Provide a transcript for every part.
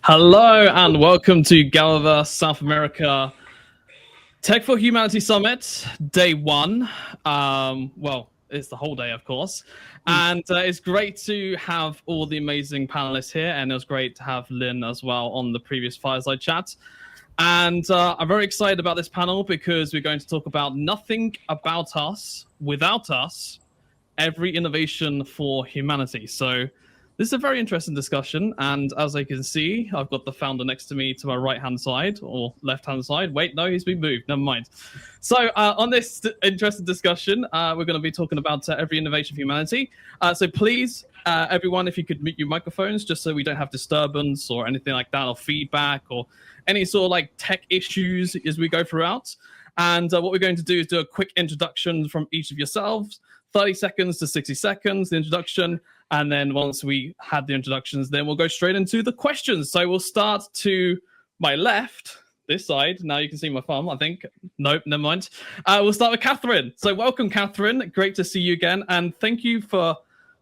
Hello and welcome to GatherVerse South America Tech for Humanity Summit, day one. Well, it's the whole day, of course. And it's great to have all the amazing panelists here. And it was great to have Lynn as well on the previous fireside chat. And I'm very excited about this panel because we're going to talk about nothing about us without us, every innovation for humanity. So this is a very interesting discussion, and as I can see, I've got the founder next to me to my right-hand side, or left-hand side. Wait, no, he's been moved. Never mind. So on this interesting discussion, we're going to be talking about every innovation for humanity. So please, everyone, if you could mute your microphones, just so we don't have disturbance or anything like that, or feedback, or any sort of like tech issues as we go throughout. And what we're going to do is do a quick introduction from each of yourselves, 30 seconds to 60 seconds, the introduction. And then once we had the introductions, then we'll go straight into the questions. So we'll start to my left, this side. Now you can see my thumb, I think. Nope, never mind. We'll start with Catherine. So welcome, Catherine. Great to see you again. And thank you for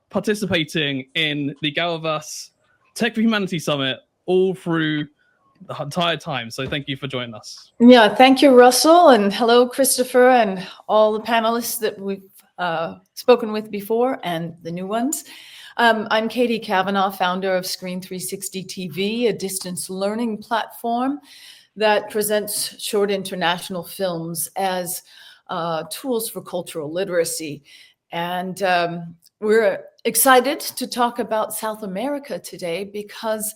participating in the GatherVerse Tech for Humanity Summit all through the entire time. So thank you for joining us. Yeah, thank you, Russell. And hello, Christopher, and all the panelists that we've spoken with before and the new ones. I'm Katie Cavanaugh, founder of Screen360 TV, a distance learning platform that presents short international films as tools for cultural literacy. And we're excited to talk about South America today because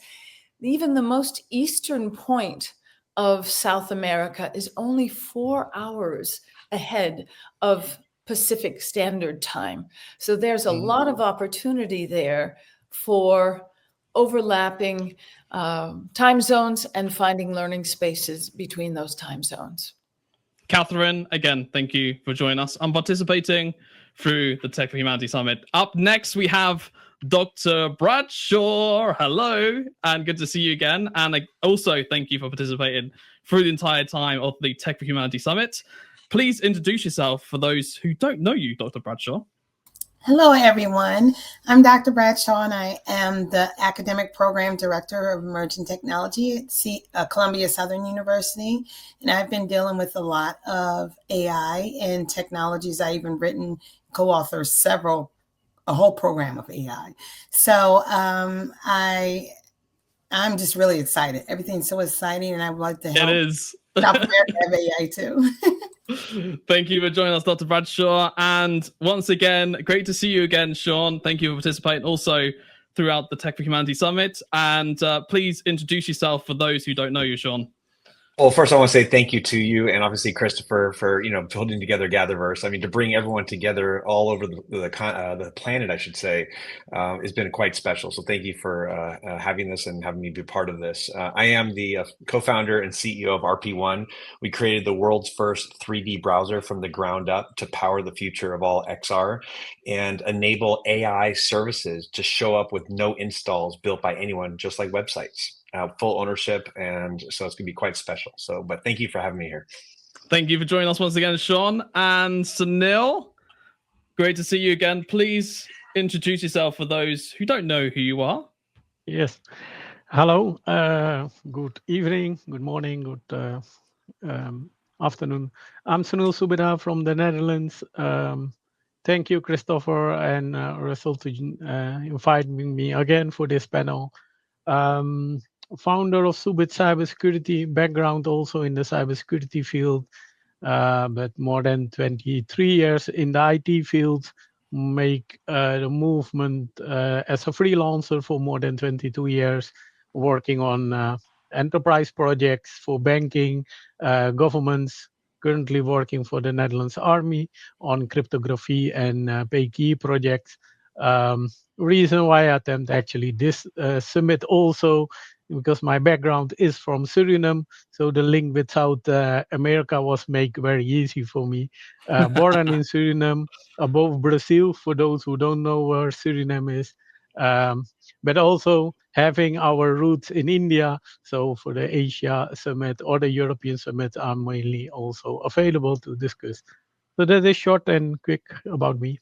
even the most eastern point of South America is only 4 hours ahead of Pacific Standard Time. So there's a lot of opportunity there for overlapping time zones and finding learning spaces between those time zones. Catherine, again, thank you for joining us. I'm participating through the Tech for Humanity Summit. Up next, we have Dr. Bradshaw. Hello, and good to see you again. And also thank you for participating through the entire time of the Tech for Humanity Summit. Please introduce yourself for those who don't know you, Dr. Bradshaw. Hello, everyone. I'm Dr. Bradshaw, and I am the Academic Program Director of Emerging Technology at Columbia Southern University. And I've been dealing with a lot of AI and technologies. I even written, co-author a whole program of AI. So I'm just really excited. Everything's so exciting, and I would like to help. It is. South America have AI too. Thank you for joining us, Dr. Bradshaw. And once again, great to see you again, Sean. Thank you for participating also throughout the Tech for Humanity Summit. And please introduce yourself for those who don't know you, Sean. Well, first I want to say thank you to you and obviously Christopher for putting together GatherVerse. I mean, to bring everyone together all over the planet, I should say, has been quite special. So thank you for having this and having me be part of this. I am the co-founder and CEO of RP1. We created the world's first 3D browser from the ground up to power the future of all XR and enable AI services to show up with no installs built by anyone, just like websites. Full ownership, and so it's gonna be quite special. So, but thank you for having me here. Thank you for joining us once again, Sean. And Sunil, great to see you again. Please introduce yourself for those who don't know who you are. Yes. Hello. Good evening, good morning, good afternoon. I'm Sunil Subeda from the Netherlands. Thank you, Christopher and Russell, to inviting me again for this panel. Founder of Subit Cybersecurity, background also in the cybersecurity field, but more than 23 years in the IT field, make the movement as a freelancer for more than 22 years, working on enterprise projects for banking, governments, currently working for the Netherlands Army on cryptography and pay key projects. Reason why I attempt actually this summit also, because my background is from Suriname, so the link with South America was made very easy for me. Born in Suriname, above Brazil, for those who don't know where Suriname is, but also having our roots in India. So for the Asia Summit or the European Summit, I'm mainly also available to discuss. So that is short and quick about me.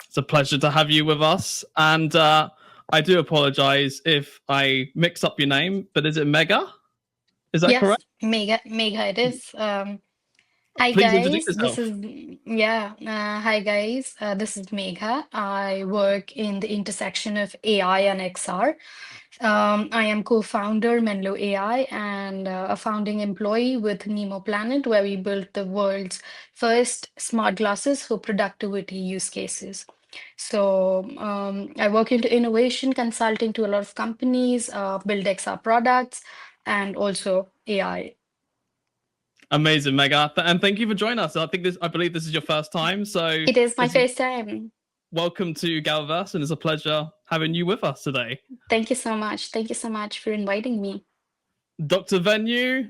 It's a pleasure to have you with us. And I do apologize if I mix up your name, but is it Mega? Is that Yes, correct? Mega it is. Hi Please introduce guys, yourself. hi guys, this is Megha. I work in the intersection of AI and XR. I am co-founder Menlo AI and a founding employee with Nemo Planet, where we built the world's first smart glasses for productivity use cases. So I work into innovation consulting to a lot of companies, build XR products, and also AI. Amazing, Mega. And thank you for joining us. I believe this is your first time. So It is my first time. welcome to GatherVerse, and it's a pleasure having you with us today. Thank you so much. Thank you so much for inviting me. Dr. Venue,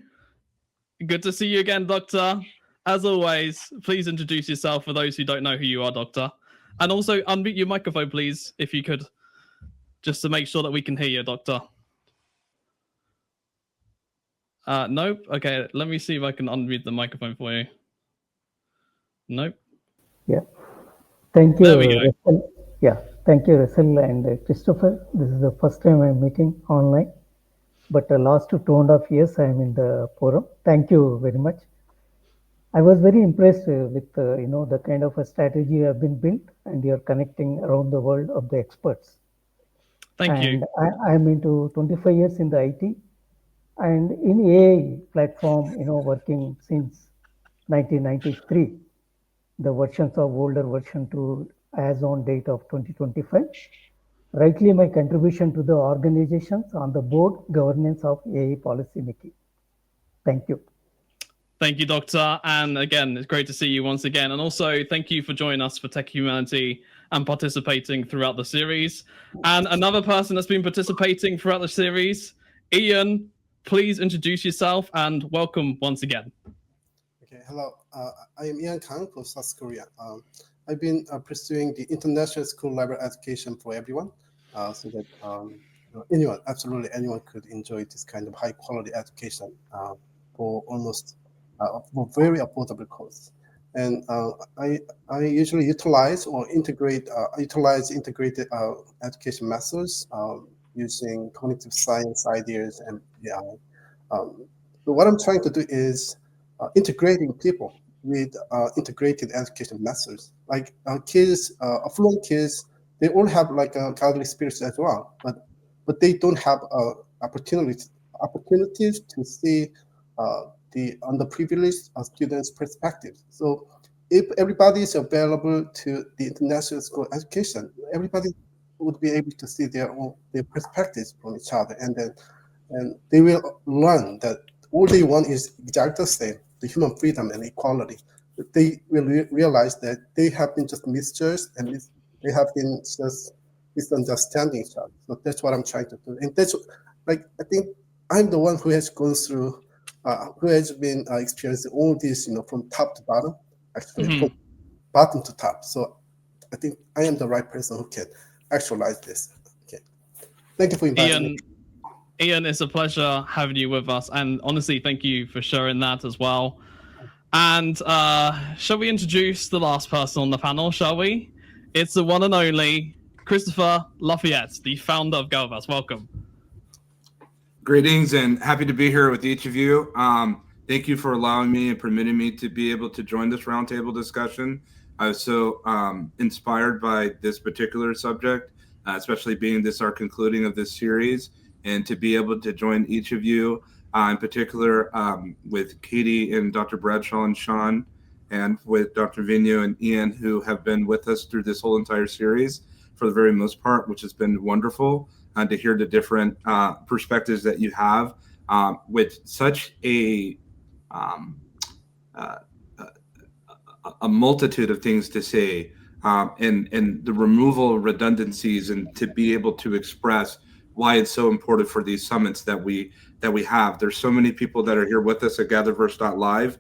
good to see you again, Doctor. As always, please introduce yourself for those who don't know who you are, Doctor. And also unmute your microphone, please, if you could, just to make sure that we can hear you, Doctor. Nope. Okay, let me see if I can unmute the microphone for you. Nope. Yeah. Thank you. There we go. Russell. Yeah. Thank you, Russell and Christopher. This is the first time I'm meeting online, but the last 2.5 years I'm in the forum. Thank you very much. I was very impressed with the kind of a strategy you have been built, and you're connecting around the world of the experts. Thank you. I'm into 25 years in the IT, and in AI platform, working since 1993. The versions of older version to as on date of 2025. Rightly, my contribution to the organizations on the board governance of AI policy making. Thank you. Thank you, Doctor. And again, it's great to see you once again. And also, thank you for joining us for Tech Humanity and participating throughout the series. And another person that's been participating throughout the series, Ian, please introduce yourself and welcome once again. Okay, hello. I am Ian Kang from South Korea. I've been pursuing the international school library education for everyone, so that anyone, absolutely anyone, could enjoy this kind of high quality education for almost for very affordable costs. And I usually utilize integrated education methods using cognitive science ideas and AI. So what I'm trying to do is integrating people with integrated education methods. Like kids, affluent kids, they all have like a college experience as well, but they don't have opportunities to see the underprivileged students' perspectives. So if everybody is available to the international school education, everybody would be able to see their perspectives from each other, and they will learn that all they want is exactly the same, the human freedom and equality. They will realize that they have been just misjudged and they have been just misunderstanding each other. So that's what I'm trying to do. And that's like, I think I'm the one who has gone through, who has been experiencing all this, from top to bottom, actually from bottom to top. So I think I am the right person who can actualize this. Okay. Thank you for inviting me. Ian, it's a pleasure having you with us. And honestly, thank you for sharing that as well. And shall we introduce the last person on the panel, shall we? It's the one and only Christopher Lafayette, the founder of GatherVerse. Welcome. Greetings and happy to be here with each of you. Thank you for allowing me and permitting me to be able to join this roundtable discussion. I was so inspired by this particular subject, especially being this our concluding of this series, and to be able to join each of you, in particular with Katie and Dr. Bradshaw and Sean, and with Dr. Vigneault and Ian, who have been with us through this whole entire series for the very most part, which has been wonderful, to hear the different perspectives that you have with such a multitude of things to say, and the removal of redundancies, and to be able to express why it's so important for these summits that we have. There's so many people that are here with us at GatherVerse.live.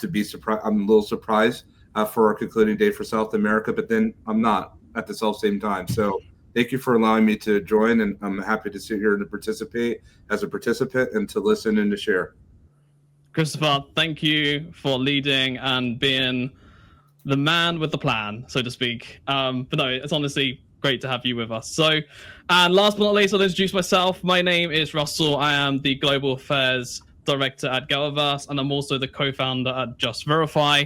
To be surprised, I'm a little surprised for our concluding day for South America, but then I'm not at the same time. So thank you for allowing me to join, and I'm happy to sit here and to participate as a participant and to listen and to share. Christopher, thank you for leading and being the man with the plan, so to speak. But no, it's honestly great to have you with us. So, and last but not least, I'll introduce myself. My name is Russell. I am the Global Affairs Director at GatherVerse, and I'm also the co-founder at Just Verify.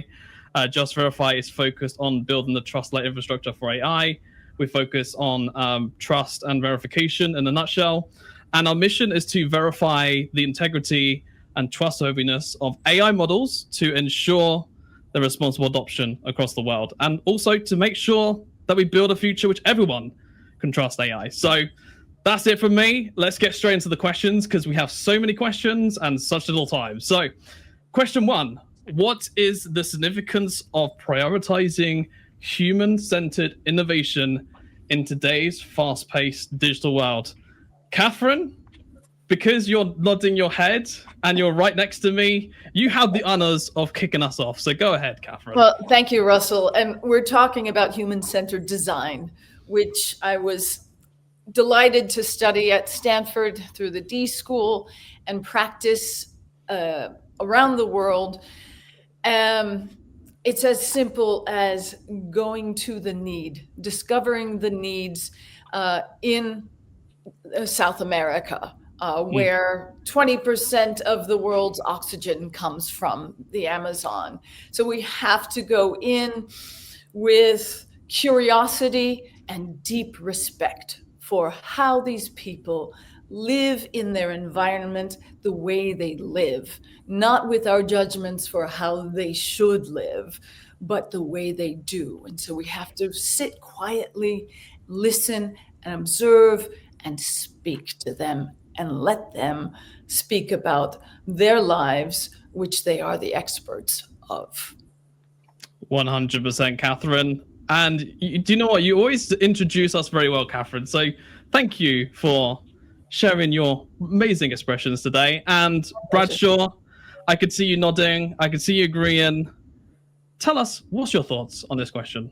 Just Verify is focused on building the trust-led infrastructure for AI. We focus on trust and verification in a nutshell. And our mission is to verify the integrity and trustworthiness of AI models to ensure the responsible adoption across the world, and also to make sure that we build a future which everyone can trust AI. So that's it from me. Let's get straight into the questions because we have so many questions and such little time. So question one, what is the significance of prioritizing human-centered innovation in today's fast-paced digital world? Catherine, because you're nodding your head and you're right next to me, you have the honors of kicking us off. So go ahead, Catherine. Well, thank you, Russell. And we're talking about human-centered design, which I was delighted to study at Stanford through the D School and practice around the world. It's as simple as going to the need, discovering the needs in South America, where 20% of the world's oxygen comes from the Amazon. So we have to go in with curiosity and deep respect for how these people live in their environment the way they live, not with our judgments for how they should live, but the way they do. And so we have to sit quietly, listen and observe and speak to them and let them speak about their lives, which they are the experts of. 100%, Catherine. And do you know what? You always introduce us very well, Catherine. So thank you for sharing your amazing expressions today. And Bradshaw, I could see you nodding. I could see you agreeing. Tell us, what's your thoughts on this question?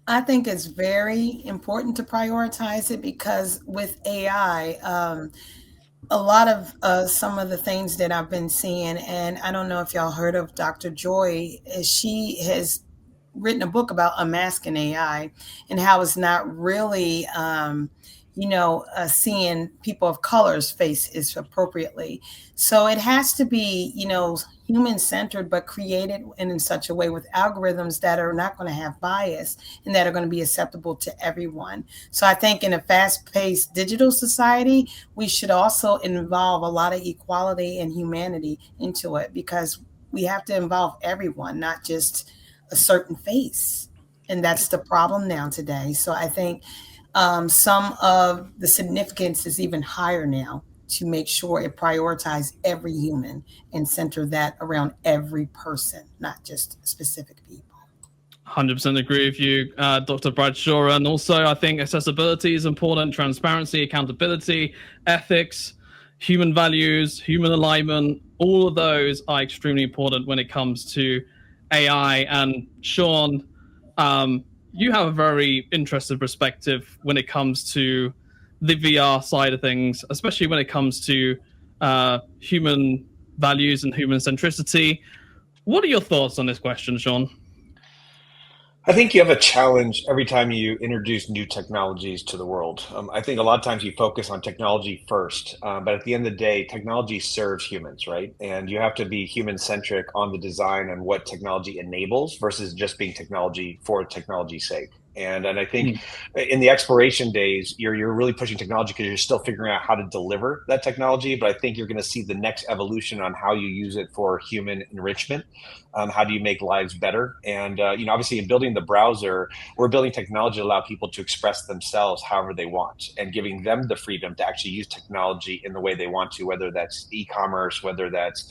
I think it's very important to prioritize it because with AI, a lot of some of the things that I've been seeing, and I don't know if y'all heard of Dr. Joy, she has written a book about unmasking AI and how it's not really, seeing people of color's faces appropriately. So it has to be, human-centered, but created in such a way with algorithms that are not going to have bias and that are going to be acceptable to everyone. So I think in a fast-paced digital society, we should also involve a lot of equality and humanity into it because we have to involve everyone, not just a certain face. And that's the problem now today. So I think some of the significance is even higher now to make sure it prioritizes every human and center that around every person, not just specific people. 100% agree with you, Dr. Bradshaw. And also, I think accessibility is important, transparency, accountability, ethics, human values, human alignment, all of those are extremely important when it comes to AI. And Sean, you have a very interesting perspective when it comes to the VR side of things, especially when it comes to human values and human centricity. What are your thoughts on this question, Sean? I think you have a challenge every time you introduce new technologies to the world. I think a lot of times you focus on technology first, but at the end of the day, technology serves humans, right? And you have to be human-centric on the design and what technology enables versus just being technology for technology's sake. And I think in the exploration days, you're really pushing technology because you're still figuring out how to deliver that technology. But I think you're going to see the next evolution on how you use it for human enrichment. How do you make lives better? And obviously, in building the browser, we're building technology to allow people to express themselves however they want, and giving them the freedom to actually use technology in the way they want to, whether that's e-commerce, whether that's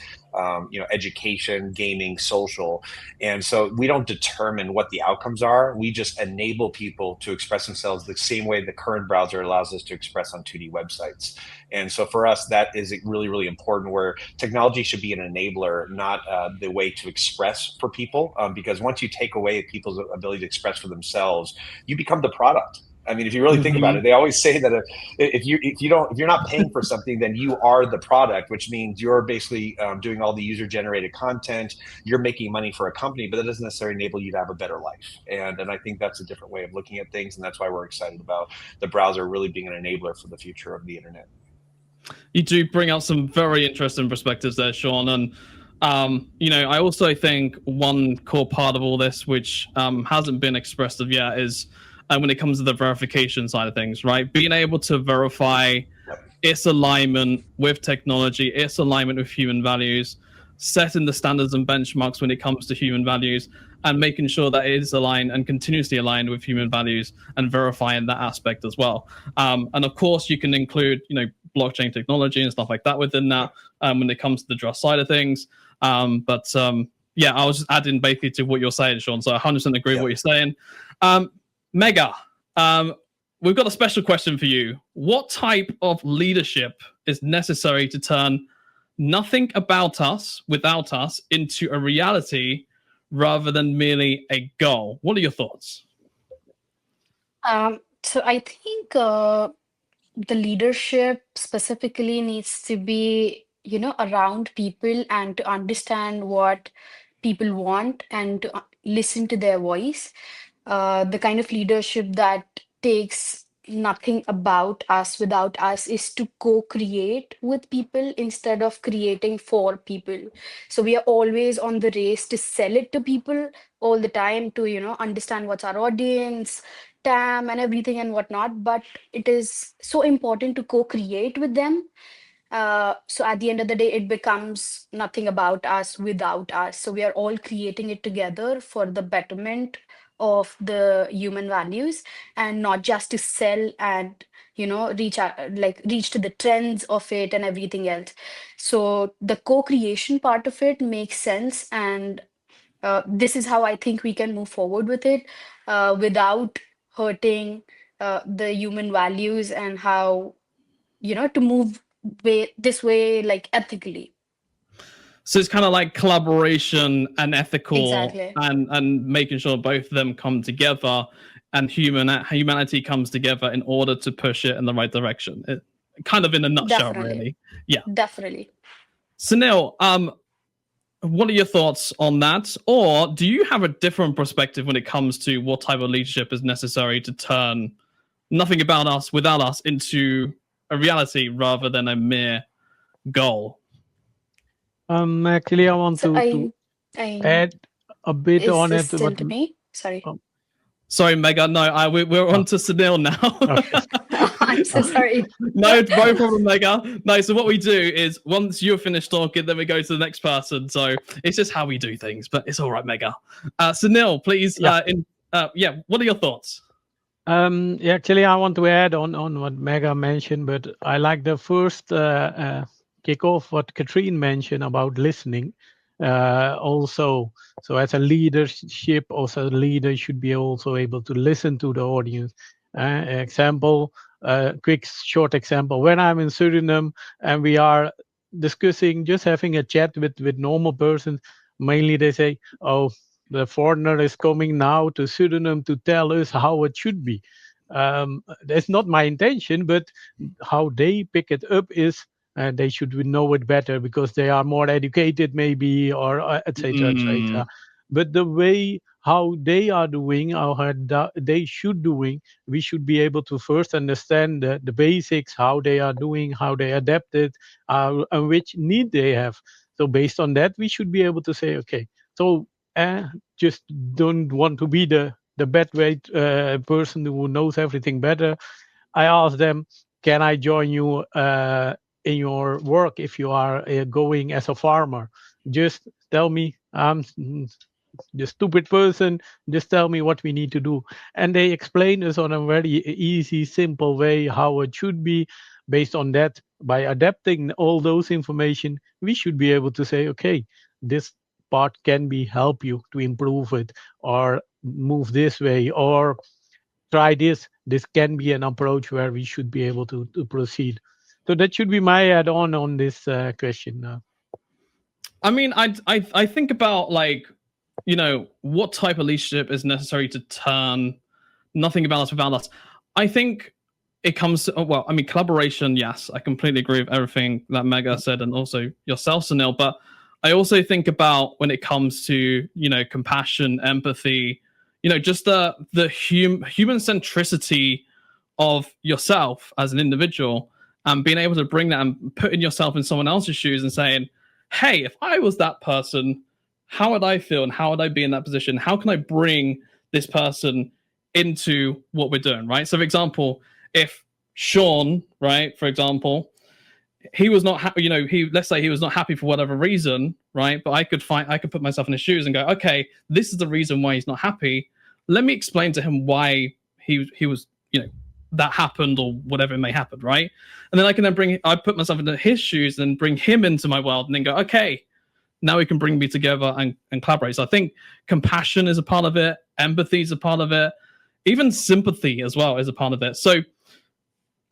education, gaming, social. And so we don't determine what the outcomes are. We just enable people to express themselves the same way the current browser allows us to express on 2D websites. And so for us, that is really, really important, where technology should be an enabler, not the way to express for people. Because once you take away people's ability to express for themselves, you become the product. I mean, if you really think about it, they always say that if you're not paying for something, then you are the product, which means you're basically doing all the user-generated content. You're making money for a company, but that doesn't necessarily enable you to have a better life. And I think that's a different way of looking at things, and that's why we're excited about the browser really being an enabler for the future of the internet. You do bring out some very interesting perspectives there, Sean, and I also think one core part of all this, which hasn't been expressed of yet, is when it comes to the verification side of things, right? Being able to verify its alignment with technology, its alignment with human values, setting the standards and benchmarks when it comes to human values, and making sure that it is aligned and continuously aligned with human values, and verifying that aspect as well. And of course, you can include, blockchain technology and stuff like that within that when it comes to the trust side of things. But I was just adding basically to what you're saying, Sean. So I 100% agree with what you're saying. Mega, we've got a special question for you. What type of leadership is necessary to turn nothing about us without us into a reality rather than merely a goal? What are your thoughts? So I think the leadership specifically needs to be, around people and to understand what people want and to listen to their voice. The kind of leadership that takes nothing about us without us is to co-create with people instead of creating for people. So we are always on the race to sell it to people all the time, to understand what's our audience, TAM and everything and whatnot. But it is so important to co-create with them. So at the end of the day, it becomes nothing about us without us. So we are all creating it together for the betterment of the human values, and not just to sell and reach to the trends of it and everything else. So the co-creation part of it makes sense, and this is how I think we can move forward with it without hurting the human values, and how to move this way, like ethically. So it's kind of like collaboration and ethical, Exactly. and making sure both of them come together, and humanity comes together in order to push it in the right direction. Kind of in a nutshell, Definitely. really. Yeah. Definitely. Sunil, what are your thoughts on that? Or do you have a different perspective when it comes to what type of leadership is necessary to turn nothing about us without us into a reality rather than a mere goal? Actually, I want to add a bit on it. Still to me? Sorry. Sorry, Mega. No, we're on to Sunil now. Okay. I'm so sorry. No problem, Mega. No, so what we do is once you're finished talking, then we go to the next person. So it's just how we do things, but it's all right, Mega. Sunil, please. What are your thoughts? Actually, I want to add on what Mega mentioned, but I like the first kickoff what Katrine mentioned about listening. Also, so as a leadership, also a leader should be also able to listen to the audience. Quick short example: when I'm in Suriname and we are discussing, just having a chat with normal persons, mainly they say, "Oh, the foreigner is coming now to Suriname to tell us how it should be." That's not my intention, but how they pick it up is they should know it better because they are more educated, maybe, or etc. etc. But the way how they are doing, how they should doing, we should be able to first understand the basics, how they are doing, how they adapted, and which need they have. So based on that, we should be able to say, okay, so just don't want to be the bad way person who knows everything better. I ask them, can I join you in your work if you are going as a farmer? Just tell me, I'm the stupid person, just tell me what we need to do. And they explain us on a very easy, simple way how it should be. Based on that, by adapting all those information, we should be able to say, okay, this part can be help you to improve it, or move this way, or try this. This can be an approach where we should be able to proceed. So that should be my add-on on this question. I mean, I think about, like, you know, what type of leadership is necessary to turn nothing about us without us. I think it comes to, well, I mean, collaboration, yes, I completely agree with everything that Megha said, and also yourself, Sunil. But I also think about when it comes to, you know, compassion, empathy, you know, just the human centricity of yourself as an individual, and being able to bring that and putting yourself in someone else's shoes and saying, hey, if I was that person, how would I feel and how would I be in that position? How can I bring this person into what we're doing, right? So, for example, if Sean, right, for example, he was not happy, you know, let's say he was not happy for whatever reason, right? But I could put myself in his shoes and go, okay, this is the reason why he's not happy. Let me explain to him why he was, you know, that happened or whatever it may happen, right? And then I put myself into his shoes and bring him into my world and then go, okay, now we can bring me together and collaborate. So I think compassion is a part of it, empathy is a part of it, even sympathy as well is a part of it. So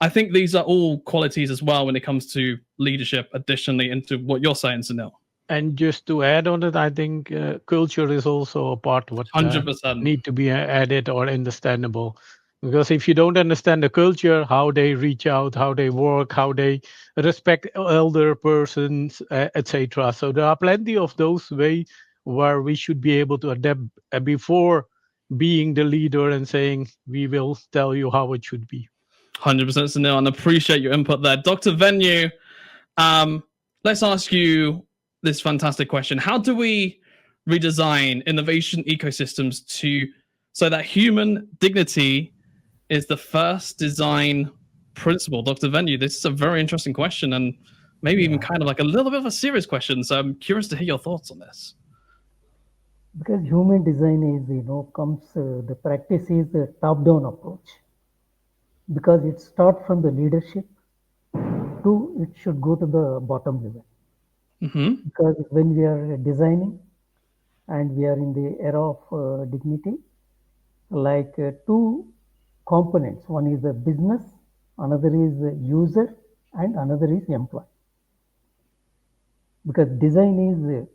I think these are all qualities as well when it comes to leadership, additionally into what you're saying, Sunil. And just to add on it, I think culture is also a part what 100% need to be added or understandable. Because if you don't understand the culture, how they reach out, how they work, how they respect elder persons, etc. So there are plenty of those ways where we should be able to adapt before being the leader and saying, we will tell you how it should be. 100%, Sunil, and appreciate your input there. Dr. Venue, let's ask you this fantastic question. How do we redesign innovation ecosystems so that human dignity is the first design principle? Dr. Venue, this is a very interesting question, and maybe even kind of like a little bit of a serious question. So I'm curious to hear your thoughts on this. Because human design is, the practice is the top-down approach. Because it starts from the leadership to it should go to the bottom level. Mm-hmm. Because when we are designing and we are in the era of dignity, like two components, one is the business, another is the user, and another is employee. Because design is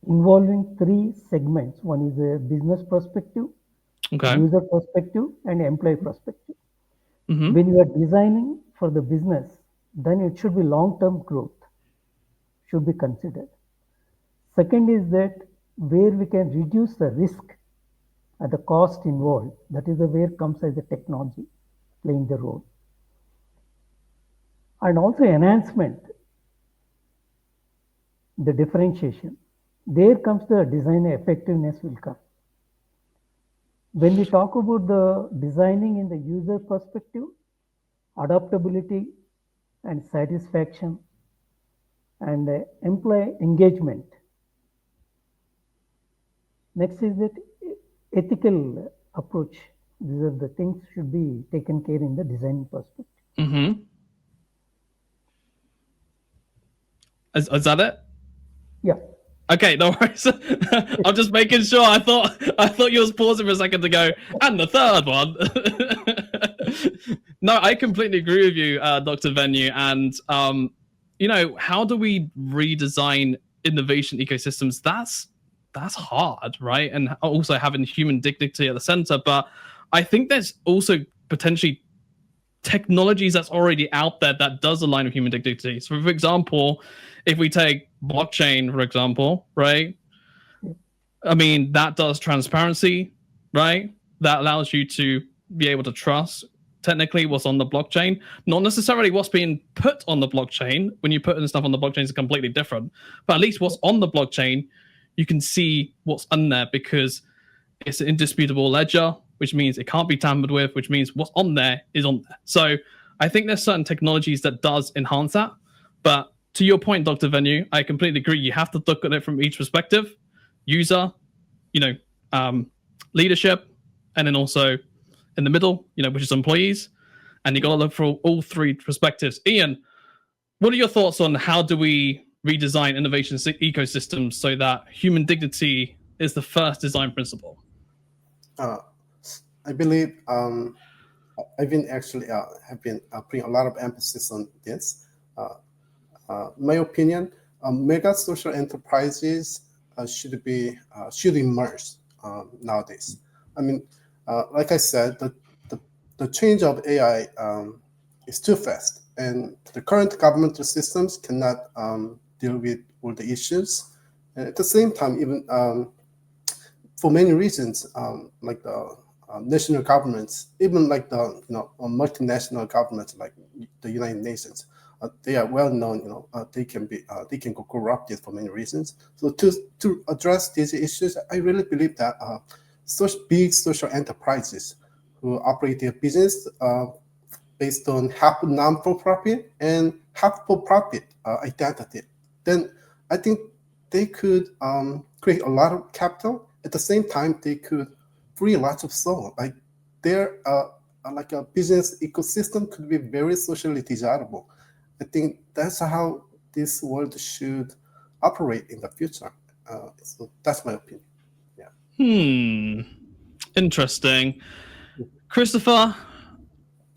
involving three segments. One is a business perspective, user perspective, and employee perspective. Mm-hmm. When you are designing for the business, then it should be long-term growth should be considered. Second is that where we can reduce the risk and the cost involved, that is the where comes as the technology playing the role. And also enhancement, the differentiation. There comes the design effectiveness will come. When we talk about the designing in the user perspective, adaptability and satisfaction and employee engagement. Next is that ethical approach. These are the things should be taken care in the design perspective. Mm-hmm. Is that it? Yeah. Okay, no worries. I'm just making sure. I thought you was pausing for a second to go, and the third one. No, I completely agree with you, Dr. Venue. And how do we redesign innovation ecosystems? That's hard, right? And also having human dignity at the center. But I think there's also potentially technologies that's already out there that does align with human dignity. So, for example, if we take blockchain, for example, right? I mean, that does transparency, right? That allows you to be able to trust technically what's on the blockchain, not necessarily what's being put on the blockchain. When you put in stuff on the blockchain, it's completely different. But at least what's on the blockchain, you can see what's on there because it's an indisputable ledger, which means it can't be tampered with, which means what's on there is on there. So I think there's certain technologies that does enhance that. But to your point, Dr. Venue, I completely agree. You have to look at it from each perspective, user, leadership, and then also in the middle, which is employees. and you got to look for all three perspectives. Ian, what are your thoughts on how do we redesign innovation ecosystems so that human dignity is the first design principle? I believe I've been actually have been putting a lot of emphasis on this. My opinion, mega social enterprises should emerge nowadays. I mean, like I said, the change of AI is too fast, and the current governmental systems cannot deal with all the issues. And at the same time, even for many reasons, like the national governments, even like the multinational governments like the United Nations, they are well known. They can go corrupted for many reasons. So to address these issues, I really believe that such big social enterprises who operate their business based on half non-for-profit and half-for-profit identity, then I think they could create a lot of capital. At the same time, they could free lots of soul. Like their like a business ecosystem could be very socially desirable. I think that's how this world should operate in the future. So that's my opinion. Yeah. Interesting. Christopher,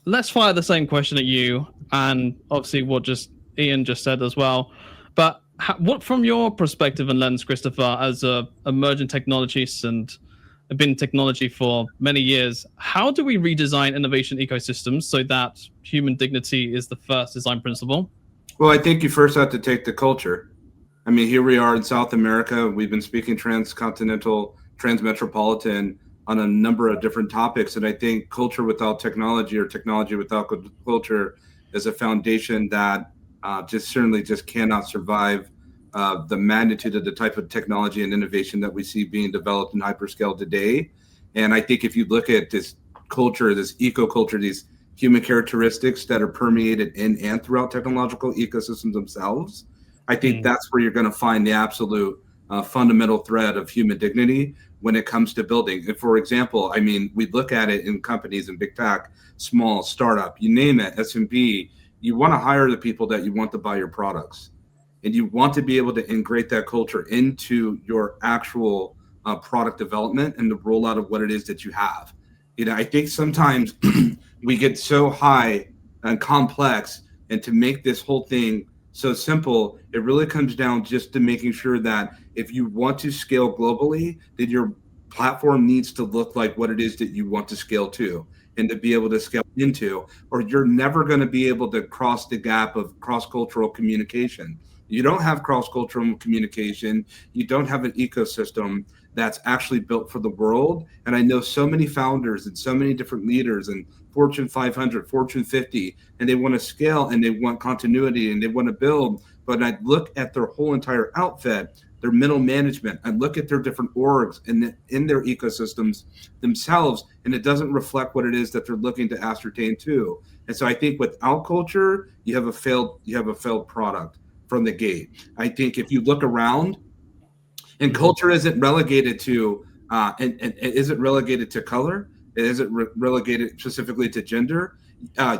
let's fire the same question at you, and obviously what Ian just said as well. But what, from your perspective and lens, Christopher, as a emerging technologist and have been in technology for many years, how do we redesign innovation ecosystems so that human dignity is the first design principle? Well, I think you first have to take the culture. I mean, here we are in South America. We've been speaking transcontinental, transmetropolitan on a number of different topics. And I think culture without technology or technology without culture is a foundation that just certainly just cannot survive the magnitude of the type of technology and innovation that we see being developed in hyperscale today. And I think if you look at this culture, this eco-culture, these human characteristics that are permeated in and throughout technological ecosystems themselves, I think that's where you're going to find the absolute fundamental thread of human dignity when it comes to building. And for example, I mean, we look at it in companies in big tech, small, startup, you name it, SMB, you want to hire the people that you want to buy your products. And you want to be able to integrate that culture into your actual product development and the rollout of what it is that you have. You know, I think sometimes we get so high and complex, and to make this whole thing so simple, it really comes down just to making sure that if you want to scale globally, that your platform needs to look like what it is that you want to scale to and to be able to scale into, or you're never going to be able to cross the gap of cross-cultural communication. You don't have cross-cultural communication. You don't have an ecosystem that's actually built for the world. And I know so many founders and so many different leaders and Fortune 500, Fortune 50, and they want to scale and they want continuity and they want to build. But I look at their whole entire outfit, their middle management, I look at their different orgs and in their ecosystems themselves, and it doesn't reflect what it is that they're looking to ascertain too. And so I think without culture, you have a failed product from the gate. I think if you look around, and culture isn't relegated to and isn't relegated to color, it isn't relegated specifically to gender.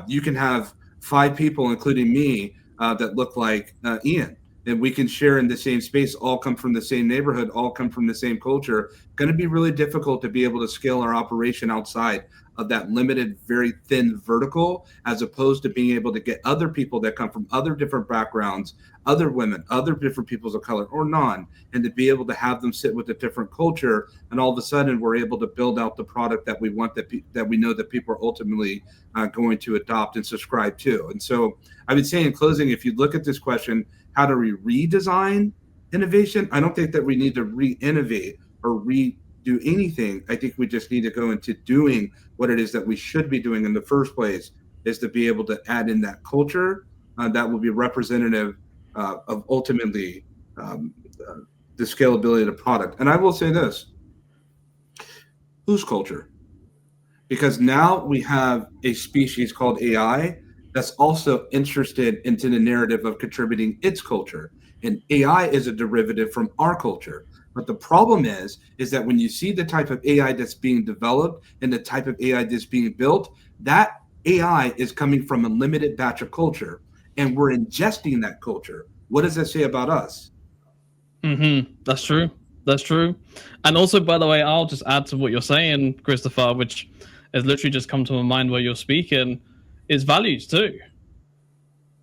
You can have 5 people, including me, that look like Ian, and we can share in the same space, all come from the same neighborhood, all come from the same culture. Going to be really difficult to be able to scale our operation outside of that limited, very thin vertical, as opposed to being able to get other people that come from other different backgrounds, other women, other different peoples of color or non, and to be able to have them sit with a different culture. And all of a sudden we're able to build out the product that we want, that we know that people are ultimately going to adopt and subscribe to. And so I would say in closing, if you look at this question, how do we redesign innovation? I don't think that we need to re-innovate or redo anything. I think we just need to go into doing what it is that we should be doing in the first place, is to be able to add in that culture that will be representative of ultimately the scalability of the product. And I will say this, whose culture? Because now we have a species called AI that's also interested into the narrative of contributing its culture. And AI is a derivative from our culture. But the problem is that when you see the type of AI that's being developed and the type of AI that's being built, that AI is coming from a limited batch of culture, and we're ingesting that culture. What does that say about us? That's true. That's true. And also, by the way, I'll just add to what you're saying, Christopher, which has literally just come to my mind while you're speaking, is values too.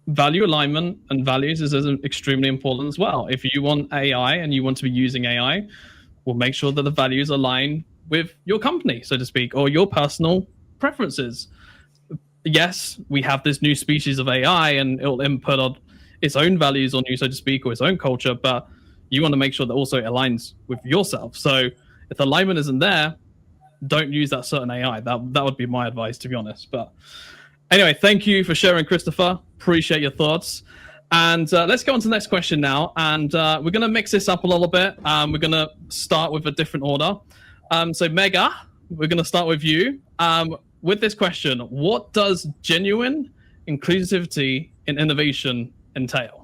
Value alignment and values is extremely important as well. If you want AI and you want to be using AI, well, make sure that the values align with your company, so to speak, or your personal preferences. Yes, we have this new species of AI and it'll input on its own values on you, so to speak, or its own culture, but you want to make sure that also it aligns with yourself. So if alignment isn't there, don't use that certain AI. That would be my advice, to be honest. But anyway, thank you for sharing, Christopher. Appreciate your thoughts. And let's go on to the next question now. And we're going to mix this up a little bit. We're going to start with a different order. So Mega, we're going to start with you. With this question, what does genuine inclusivity in innovation entail?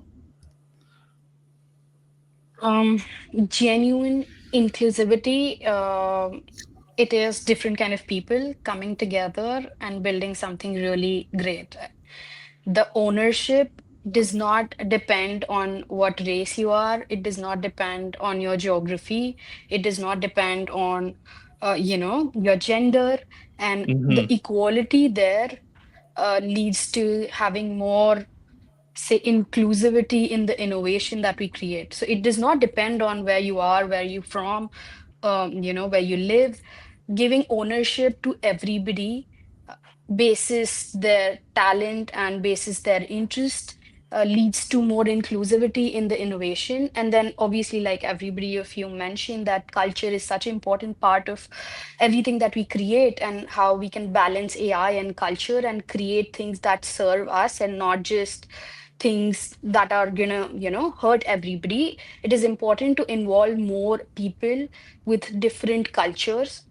Genuine inclusivity, it is different kind of people coming together and building something really great. The ownership does not depend on what race you are. It does not depend on your geography. It does not depend on, your gender. And the equality there leads to having more, say, inclusivity in the innovation that we create. So it does not depend on where you are, where you're from, where you live. Giving ownership to everybody, basis their talent and basis their interest, leads to more inclusivity in the innovation. And then obviously, like everybody of you mentioned, that culture is such an important part of everything that we create, and how we can balance AI and culture and create things that serve us and not just things that are gonna hurt everybody. It is important to involve more people with different cultures,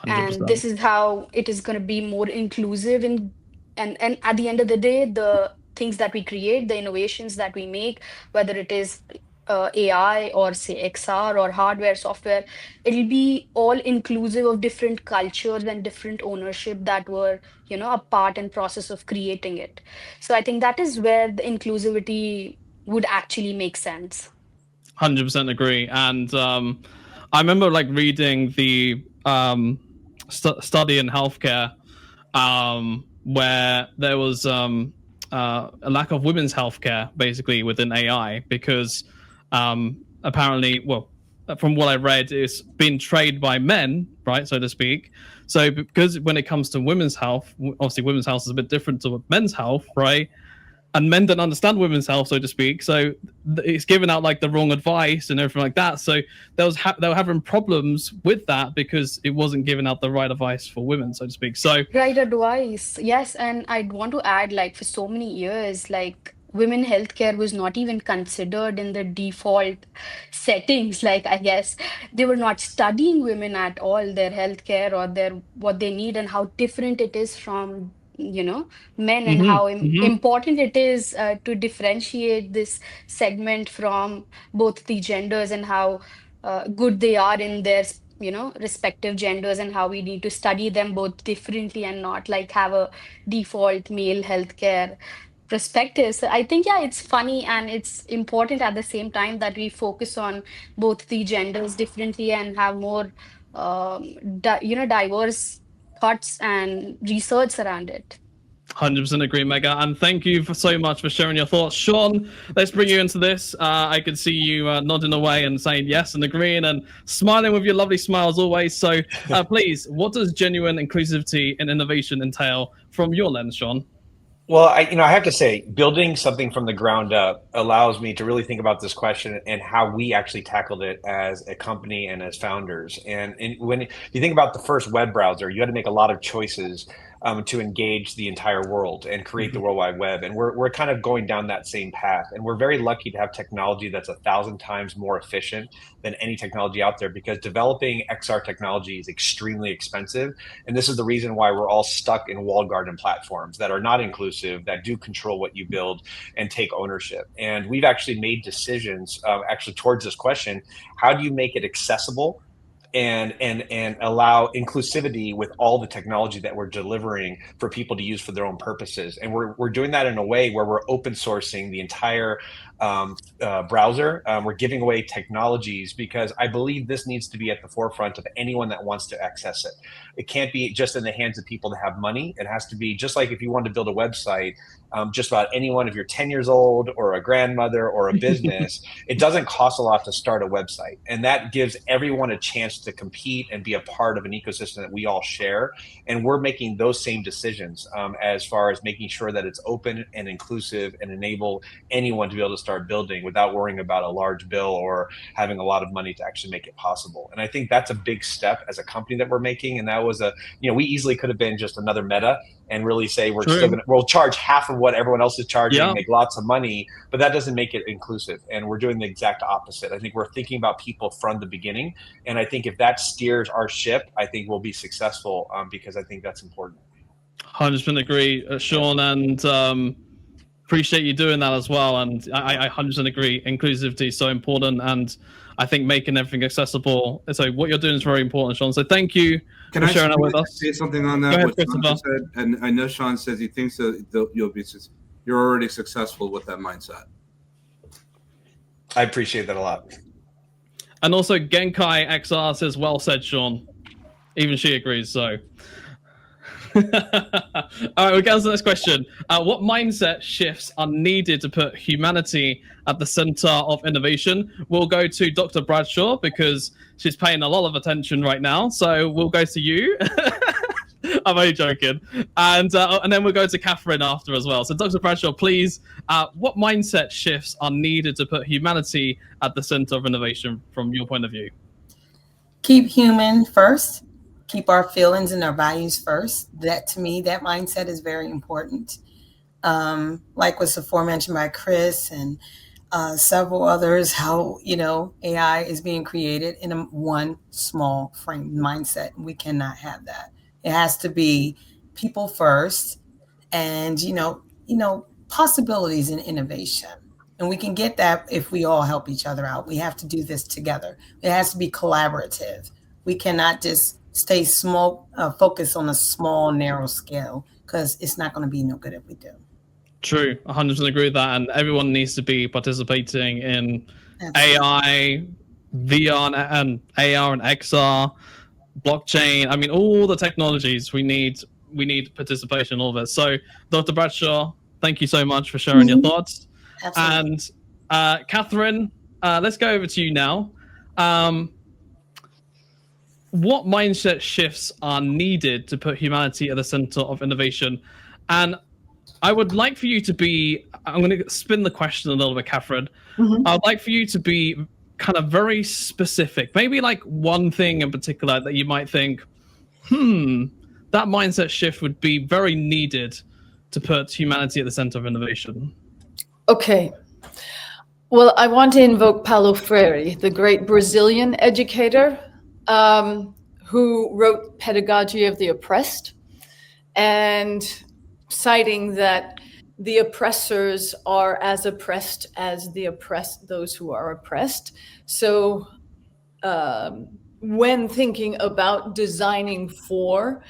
and 100%. this is how it is going to be more inclusive and at the end of the day, the things that we create, the innovations that we make, whether it is AI or say XR or hardware, software, it'll be all inclusive of different cultures and different ownership that were a part and process of creating it. So I think that is where the inclusivity would actually make sense. 100% agree. And I remember like reading the study in healthcare where there was a lack of women's healthcare basically within AI because apparently, well, from what I read, it's been trained by men, right, so to speak. So because when it comes to women's health, obviously women's health is a bit different to men's health, right? And men don't understand women's health, so to speak. So it's giving out like the wrong advice and everything like that. So they were having problems with that because it wasn't giving out the right advice for women, so to speak. So Right advice. Yes, and I'd want to add, like, for so many years, like, women healthcare was not even considered in the default settings. Like, I guess they were not studying women at all, their healthcare or their what they need, and how different it is from, men, and how important it is to differentiate this segment from both the genders, and how good they are in their respective genders, and how we need to study them both differently and not like have a default male healthcare perspective. So I think, yeah, it's funny and it's important at the same time that we focus on both the genders differently and have more diverse thoughts and research around it. 100% agree, Mega, and thank you so much for sharing your thoughts. Sean, let's bring you into this. I could see you nodding away and saying yes and agreeing and smiling with your lovely smiles always. So please, what does genuine inclusivity and innovation entail from your lens, Sean? Well, I have to say, building something from the ground up allows me to really think about this question and how we actually tackled it as a company and as founders. And when you think about the first web browser, you had to make a lot of choices to engage the entire world and create the World Wide Web. And we're kind of going down that same path. And we're very lucky to have technology that's 1,000 times more efficient than any technology out there, because developing XR technology is extremely expensive. And this is the reason why we're all stuck in walled garden platforms that are not inclusive, that do control what you build and take ownership. And we've actually made decisions actually towards this question: how do you make it accessible and allow inclusivity with all the technology that we're delivering for people to use for their own purposes. And we're doing that in a way where we're open sourcing the entire browser. We're giving away technologies because I believe this needs to be at the forefront of anyone that wants to access it. It can't be just in the hands of people that have money. It has to be just like if you want to build a website, just about anyone, if you're 10 years old or a grandmother or a business, it doesn't cost a lot to start a website. And that gives everyone a chance to compete and be a part of an ecosystem that we all share. And we're making those same decisions as far as making sure that it's open and inclusive and enable anyone to be able to start building without worrying about a large bill or having a lot of money to actually make it possible. And I think that's a big step as a company that we're making. And that was we easily could have been just another Meta and really say we'll charge half of what everyone else is charging, make lots of money, but that doesn't make it inclusive. And we're doing the exact opposite. I think we're thinking about people from the beginning. And I think if that steers our ship, I think we'll be successful because I think that's important. 100% agree, Sean, and appreciate you doing that as well. And I 100% agree. Inclusivity is so important. And I think making everything accessible. So what you're doing is very important, Sean. So thank you for sharing that with us. Say something on that? Go ahead, what Sean just said, and I know Sean says he thinks that you're already successful with that mindset. I appreciate that a lot. And also Genkai XR says, well said, Sean. Even she agrees, so. All right, we'll get on to the next question. What mindset shifts are needed to put humanity at the center of innovation? We'll go to Dr. Bradshaw because she's paying a lot of attention right now. So we'll go to you. I'm only joking. And then we'll go to Catherine after as well. So Dr. Bradshaw, please, what mindset shifts are needed to put humanity at the center of innovation from your point of view? Keep human first. Keep our feelings and our values first. That, to me, that mindset is very important. Like was aforementioned by Chris and several others, how, AI is being created in one small frame mindset. We cannot have that. It has to be people first and, possibilities and innovation. And we can get that if we all help each other out. We have to do this together. It has to be collaborative. We cannot just stay small, focus on a small, narrow scale, because it's not going to be no good if we do. True, 100% agree with that. And everyone needs to be participating in AI, VR, and AR and XR, blockchain. I mean, all the technologies we need participation in all of it. So, Dr. Bradshaw, thank you so much for sharing your thoughts. Absolutely. And Catherine, let's go over to you now. What mindset shifts are needed to put humanity at the center of innovation? And I would like for you to be, I'm going to spin the question a little bit, Catherine. I'd like for you to be kind of very specific, maybe like one thing in particular that you might think, that mindset shift would be very needed to put humanity at the center of innovation. Okay. Well, I want to invoke Paulo Freire, the great Brazilian educator, who wrote Pedagogy of the Oppressed, and citing that the oppressors are as oppressed as the oppressed, those who are oppressed. So when thinking about designing for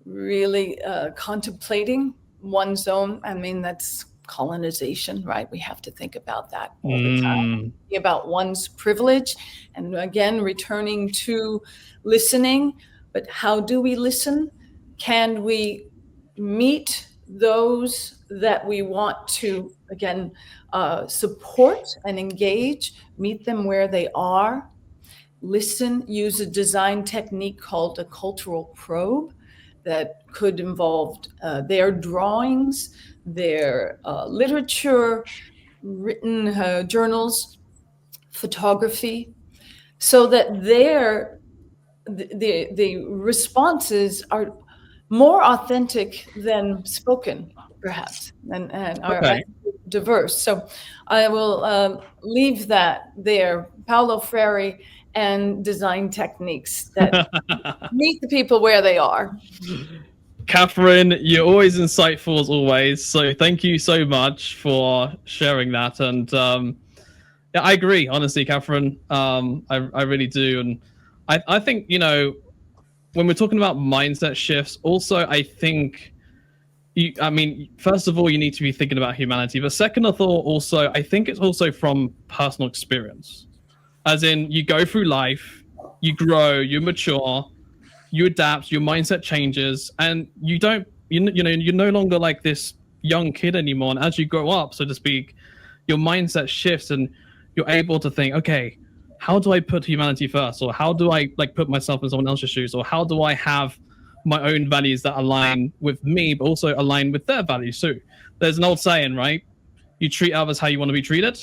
really contemplating one's own, I mean, that's colonization, right? We have to think about that all the time, about one's privilege. And again, returning to listening, but how do we listen? Can we meet those that we want to, again, support and engage, meet them where they are, listen, use a design technique called a cultural probe that could involve their drawings, their literature, written journals, photography, so that the responses are more authentic than spoken, perhaps, and are diverse. So I will leave that there. Paulo Freire and design techniques that meet the people where they are. Catherine, you're always insightful as always. So thank you so much for sharing that. And yeah, I agree, honestly, Catherine. I really do. And I think, you know, when we're talking about mindset shifts, also, I think, I mean, first of all, you need to be thinking about humanity. But second of all, also, I think it's also from personal experience. As in, you go through life, you grow, you mature, you adapt, your mindset changes, and you don't, you know, you're no longer like this young kid anymore. And as you grow up, so to speak, your mindset shifts, and you're able to think, okay, how do I put humanity first, or how do I like put myself in someone else's shoes, or how do I have my own values that align with me, but also align with their values too. There's an old saying, right? You treat others how you want to be treated.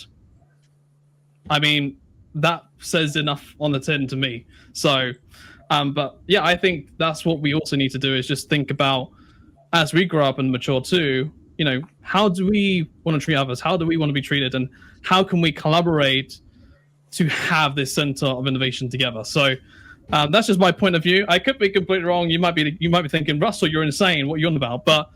I mean, that says enough on the tin to me. So, but yeah, I think that's what we also need to do, is just think about, as we grow up and mature too, you know, how do we want to treat others? How do we want to be treated? And how can we collaborate to have this center of innovation together? So that's just my point of view. I could be completely wrong. You might be thinking, Russell, you're insane. What are you on about? But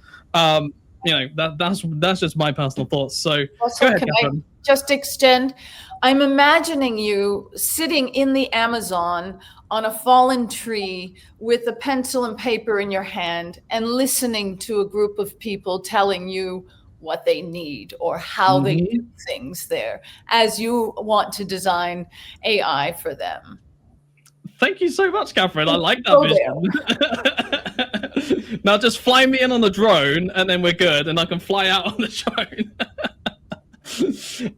you know, that's just my personal thoughts. So also, go ahead, can Catherine. I just extend? I'm imagining you sitting in the Amazon on a fallen tree with a pencil and paper in your hand and listening to a group of people telling you what they need or how they do things there as you want to design AI for them. Thank you so much, Catherine. I like that vision. Now just fly me in on the drone and then we're good, and I can fly out on the drone.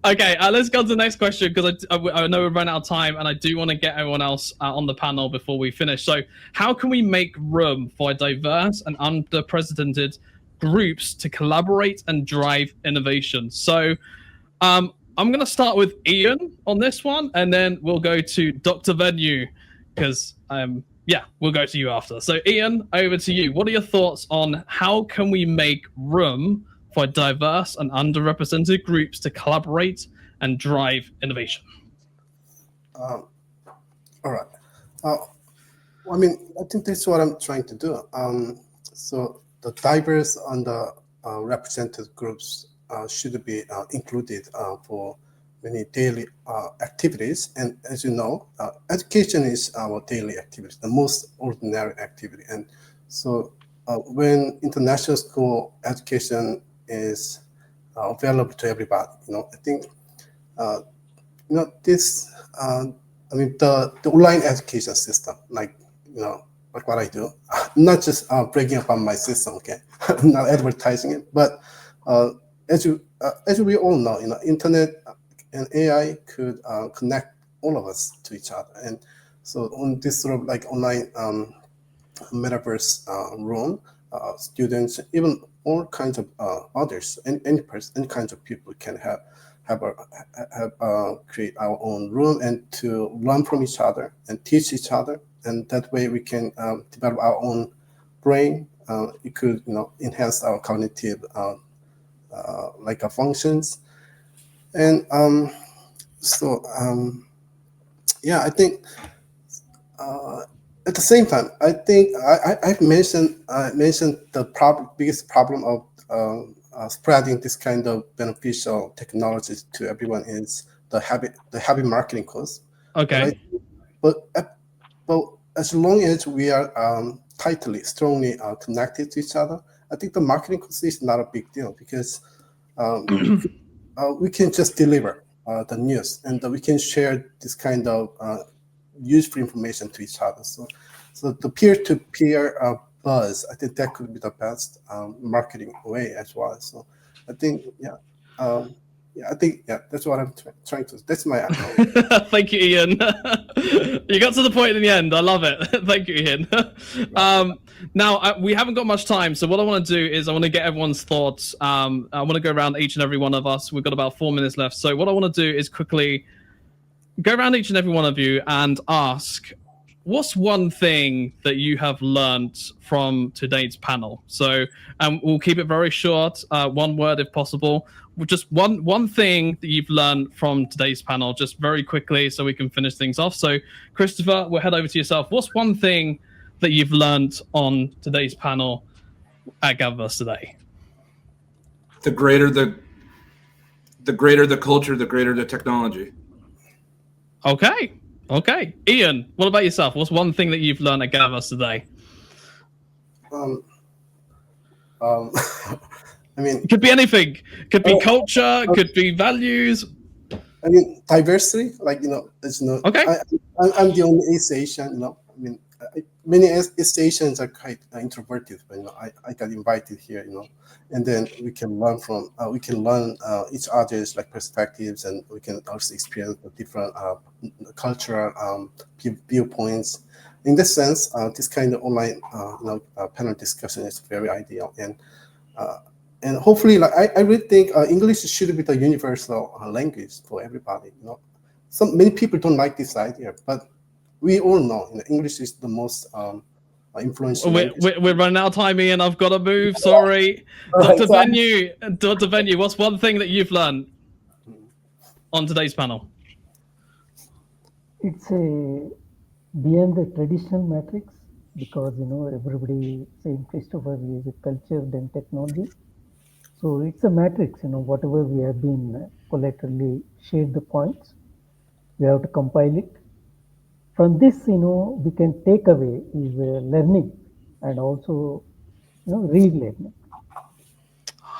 Okay, let's go to the next question, because I know we've run out of time, and I do want to get everyone else on the panel before we finish. So how can we make room for diverse and underrepresented groups to collaborate and drive innovation? So I'm going to start with Ian on this one, and then we'll go to Dr. Venue, because yeah, we'll go to you after. So Ian, over to you. What are your thoughts on how can we make room for diverse and underrepresented groups to collaborate and drive innovation? All right. I mean, I think that's what I'm trying to do. So the diverse and the represented groups should be included for many daily activities. And as you know, education is our daily activity, the most ordinary activity. And so when international school education is available to everybody, you know, I think, you know, this, I mean, the online education system, like, you know, like what I do, not just breaking up on my system, okay, I'm not advertising it, but as we all know, you know, internet and AI could connect all of us to each other. And so on this sort of like online metaverse room, students, even all kinds of others, any person, any kinds of people can create our own room and to learn from each other and teach each other, and that way we can develop our own brain. It could, you know, enhance our cognitive functions, and yeah, I think. At the same time, I think I've mentioned the biggest problem of spreading this kind of beneficial technologies to everyone is the heavy marketing costs. Okay. But as long as we are strongly connected to each other, I think the marketing cost is not a big deal, because we can just deliver the news, and we can share this kind of useful information to each other. So the peer-to-peer buzz, I think that could be the best marketing way as well. So I think, that's what I'm trying to. That's my. Thank you, Ian. You got to the point in the end. I love it. Thank you, Ian. Now we haven't got much time, so what I want to do is I want to get everyone's thoughts. I want to go around each and every one of us. We've got about 4 minutes left, so what I want to do is quickly go around each and every one of you and ask, what's one thing that you have learned from today's panel? So we'll keep it very short, one word if possible. Just one thing that you've learned from today's panel, just very quickly, so we can finish things off. So Christopher, we'll head over to yourself. What's one thing that you've learned on today's panel at GatherVerse today? The greater the culture, the greater the technology. Okay, Okay, Ian, what about yourself? What's one thing that you've learned at GatherVerse today? I mean, It could be anything. Could be culture. Could be values. I mean, diversity. Like, you know, it's not. Okay. I'm the only East Asian. You know, I mean, many East Asians are quite introverted, but you know, I got invited here. You know, and then we can learn from each other's like perspectives, and we can also experience the different cultural viewpoints. In this sense, this kind of online panel discussion is very ideal, and hopefully, like I really think English should be the universal language for everybody. You know, many people don't like this idea, but we all know, you know, English is the most influential language. We're running out of time, Ian. I've got to move. Sorry, Dr. Venue. What's one thing that you've learned on today's panel? It's beyond the traditional matrix, because you know everybody saying Christopher is a culture then technology. So it's a matrix, you know, whatever we have been collaterally shared the points, we have to compile it. From this, you know, we can take away is learning and also, you know, relearning.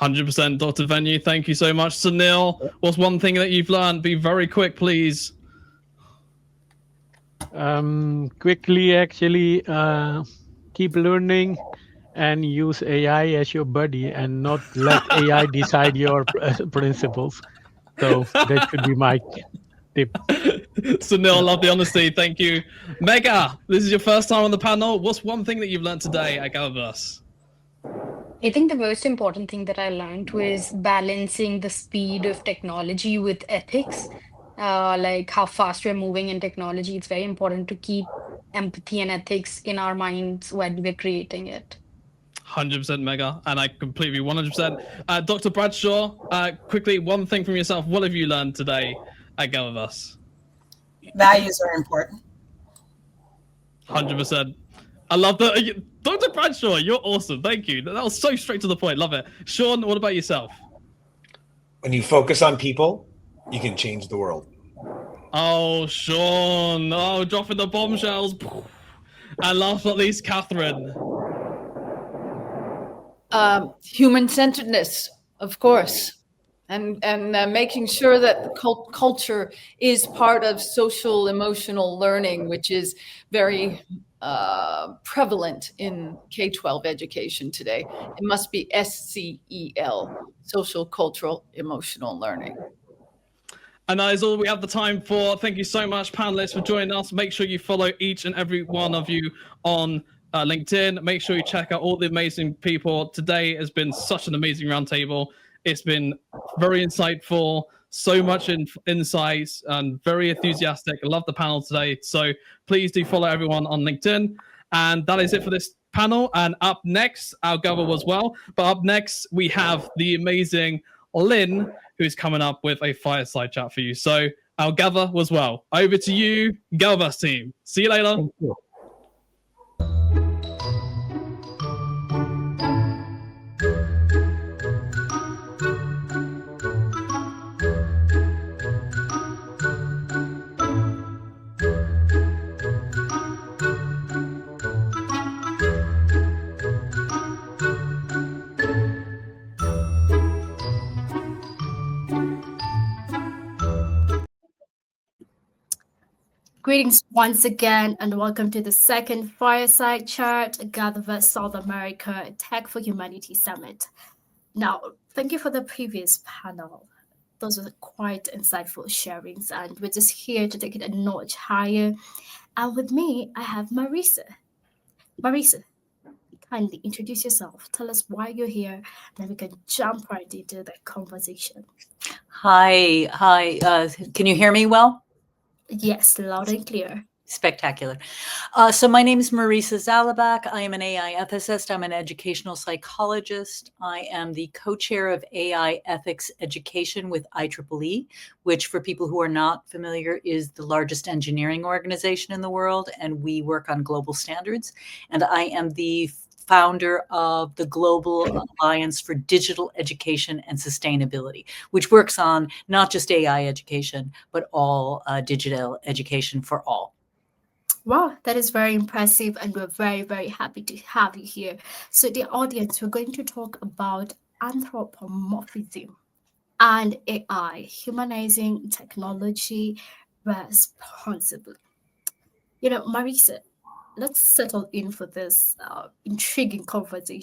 100%, Dr. Venue. Thank you so much. Sunil, what's one thing that you've learned? Be very quick, please. Quickly, actually, keep learning and use AI as your buddy and not let AI decide your principles. So that should be my tip. Sunil, love the honesty. Thank you. Megha, this is your first time on the panel. What's one thing that you've learned today at GatherVerse? I think the most important thing that I learned was balancing the speed of technology with ethics. Like how fast we're moving in technology. It's very important to keep empathy and ethics in our minds when we're creating it. 100%, Megha, and I completely 100%. Dr. Bradshaw, quickly, one thing from yourself. What have you learned today at GatherVerse? Values are important. 100%. I love that. Dr. Bradshaw, you're awesome. Thank you. That was so straight to the point. Love it. Sean, what about yourself? When you focus on people, you can change the world. Oh, Sean. Oh, dropping the bombshells. And last but not least, Catherine. Human-centeredness, of course, and making sure that the culture is part of social emotional learning, which is very prevalent in K-12 education today. It must be SCEL, social, cultural, emotional learning. And that is all we have the time for. Thank you so much, panelists, for joining us. Make sure you follow each and every one of you on LinkedIn. Make sure you check out all the amazing people. Today has been such an amazing roundtable. It's been very insightful, so much insights, and very enthusiastic. I love the panel today. So please do follow everyone on LinkedIn. And that is it for this panel. And up next, our Gather was well. But up next, we have the amazing Lynn, who's coming up with a fireside chat for you. So our Gather was well. Over to you, GatherVerse team. See you later. Thank you. Greetings once again, and welcome to the second Fireside Chat, GatherVerse South America Tech for Humanity Summit. Now, thank you for the previous panel. Those were quite insightful sharings, and we're just here to take it a notch higher. And with me, I have Marisa. Marisa, kindly introduce yourself. Tell us why you're here, then we can jump right into the conversation. Hi. Can you hear me well? Yes, loud and clear. Spectacular. So my name is Marisa Zalabak. I am an AI ethicist. I'm an educational psychologist. I am the co-chair of AI ethics education with IEEE, which for people who are not familiar is the largest engineering organization in the world. And we work on global standards. And I am the founder of the Global Alliance for Digital Education and Sustainability, which works on not just AI education, but all digital education for all. Wow, that is very impressive, and we're very, very happy to have you here. So, the audience, we're going to talk about anthropomorphism and AI, humanizing technology responsibly. Marisa, let's settle in for this intriguing conversation.